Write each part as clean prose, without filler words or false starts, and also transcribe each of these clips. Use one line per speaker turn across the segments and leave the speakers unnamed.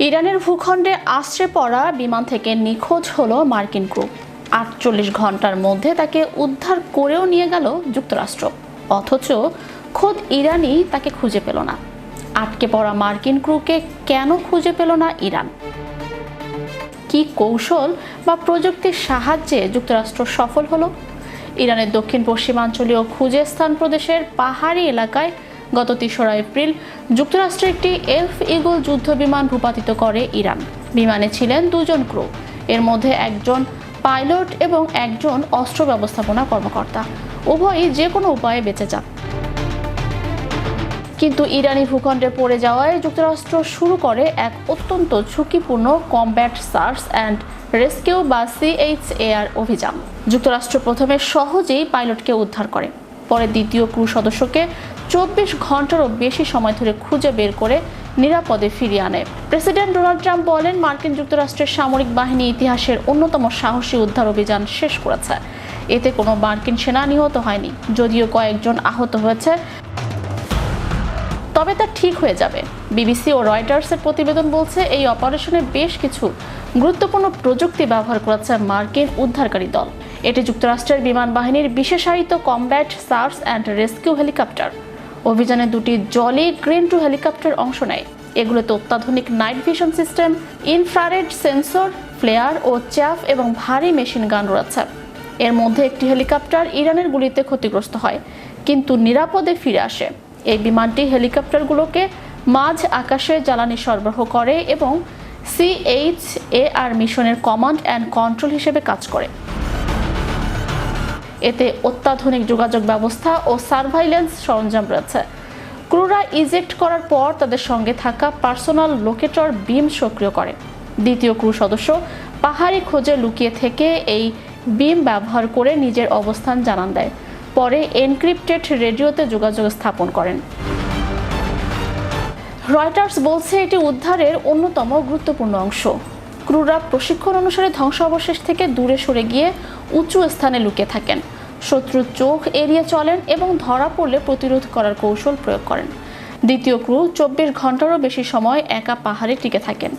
ইরানের ভূখণ্ডে আশ্রয় পড়া বিমান থেকে নিখোঁজ হলো মার্কিন ক্রু। ৪৮ ঘন্টার মধ্যে তাকে উদ্ধার করেও নিয়ে গেল যুক্তরাষ্ট্র, অথচ খোদ ইরানই তাকে খুঁজে পেল না। আটকে পড়া মার্কিন ক্রুকে কেন খুঁজে পেল না ইরান? কি কৌশল বা প্রযুক্তির সাহায্যে যুক্তরাষ্ট্র সফল হলো? ইরানের দক্ষিণ পশ্চিমাঞ্চলীয় খুজেস্তান প্রদেশের পাহাড়ি এলাকায় গত ৩রা এপ্রিল যুক্তরাষ্ট্রের একটি এলফ ইগল যুদ্ধ বিমান ভূপাতিত করে ইরান। বিমানে ছিলেন ২ জন ক্রু, এর মধ্যে একজন পাইলট এবং একজন অস্ত্র ব্যবস্থাপনা কর্মকর্তা। উভয়ই যে কোনো উপায়ে বেঁচে যান। কিন্তু ইরানি ভূখণ্ডে পড়ে যাওয়ায় যুক্তরাষ্ট্র শুরু করে এক অত্যন্ত ঝুঁকিপূর্ণ কমব্যাট সার্চ অ্যান্ড রেস্কিউ বা CHAR অভিযান। যুক্তরাষ্ট্র প্রথমে সহজেই পাইলটকে উদ্ধার করে, পরে দ্বিতীয় ক্রু সদস্যকে ২৪ ঘন্টারও বেশি সময় ধরে খুঁজে বের করে নিরাপদে ফিরিয়ে আনে। প্রেসিডেন্ট ডোনাল্ড ট্রাম্প বলেন, মার্কিন যুক্তরাষ্ট্রের সামরিক বাহিনী ইতিহাসের অন্যতম সাহসী উদ্ধার অভিযান শেষ করেছে। এতে কোনো মার্কিন সেনা নিহত হয়নি, যদিও কয়েকজন আহত হয়েছে, তবে তা ঠিক হয়ে যাবে। বিবিসি ও রয়টার্সের প্রতিবেদন বলছে, এই অপারেশনে বেশ কিছু গুরুত্বপূর্ণ প্রযুক্তি ব্যবহার করেছে মার্কিন উদ্ধারকারী দল। এটি যুক্তরাষ্ট্রের বিমান বাহিনীর বিশেষায়িত combat search and rescue helicopter. অভিযানে 2টি জলি গ্রেন টু হেলিকপ্টার অংশ নেয়। এগুলোতে অত্যাধুনিক night vision system, infrared sensor, flare ও চ্যাফ এবং ভারী মেশিন গান রয়েছে। এর মধ্যে একটি হেলিকপ্টার ইরানের গুলিতে ক্ষতিগ্রস্ত হয়, কিন্তু নিরাপদে ফিরে আসে। এই বিমানটি হেলিকপ্টারগুলোকে মাঝ আকাশে জ্বালানি সরবরাহ করে এবং CHAR মিশনের কমান্ড অ্যান্ড কন্ট্রোল হিসেবে কাজ করে। এতে অত্যাধুনিক যোগাযোগ ব্যবস্থা ও সার্ভাইলেন্স সরঞ্জাম রয়েছে। ক্রুরা ইজেক্ট করার পর তাদের সঙ্গে থাকা পার্সোনাল লোকেটর বিম সক্রিয় করে। দ্বিতীয় ক্রু সদস্য পাহাড়ি খোঁজে লুকিয়ে থেকে এই বিম ব্যবহার করে নিজের অবস্থান জানান দেয়, পরে এনক্রিপ্টেড রেডিওতে যোগাযোগ স্থাপন করেন। রয়টার্স বলছে, এটি উদ্ধারের অন্যতম গুরুত্বপূর্ণ অংশ। ক্রুরা প্রশিক্ষণ অনুসারে ধ্বংসাবশেষ থেকে দূরে সরে গিয়ে উঁচু স্থানে লুকিয়ে থাকেন, শত্রুর চোখ এড়িয়ে চলেন এবং ধরা পড়লে প্রতিরোধ করার কৌশল প্রয়োগ করেন। দ্বিতীয় ক্রু 24 ঘন্টারও বেশি সময় একা পাহাড়ে টিকে থাকেন।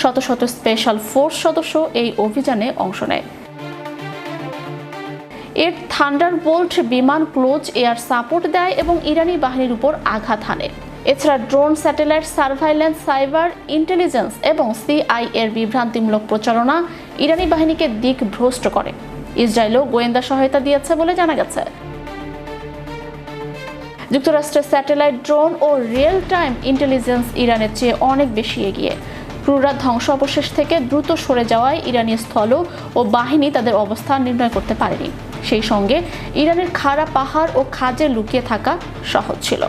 শত শত স্পেশাল ফোর্স সদস্য এই অভিযানে অংশ নেয়। এর থান্ডারবোল্ট বিমান ক্লোজ এয়ার সাপোর্ট দেয় এবং ইরানি বাহিনীর উপর আঘাত হানে। এছাড়া drone, satellite surveillance, cyber intelligence এবং CIA বিভ্রান্তিমূলক প্রচারণা ইরানি বাহিনীকে দিক ভ্রষ্ট করে। ইসরায়েলও গোয়েন্দা সহায়তা দিয়েছে বলে জানা গেছে। যুক্তরাষ্ট্রের স্যাটেলাইট, ড্রোন ও রিয়েল টাইম ইন্টেলিজেন্স ইরানের চেয়ে অনেক বেশি এগিয়ে। ক্রুরা ধ্বংসাবশেষ থেকে দ্রুত সরে যাওয়ায় ইরানি স্থল ও বাহিনী তাদের অবস্থান নির্ণয় করতে পারেনি। সেই সঙ্গে ইরানের খাড়া পাহাড় ও খাঁজে লুকিয়ে থাকা সহজ ছিল।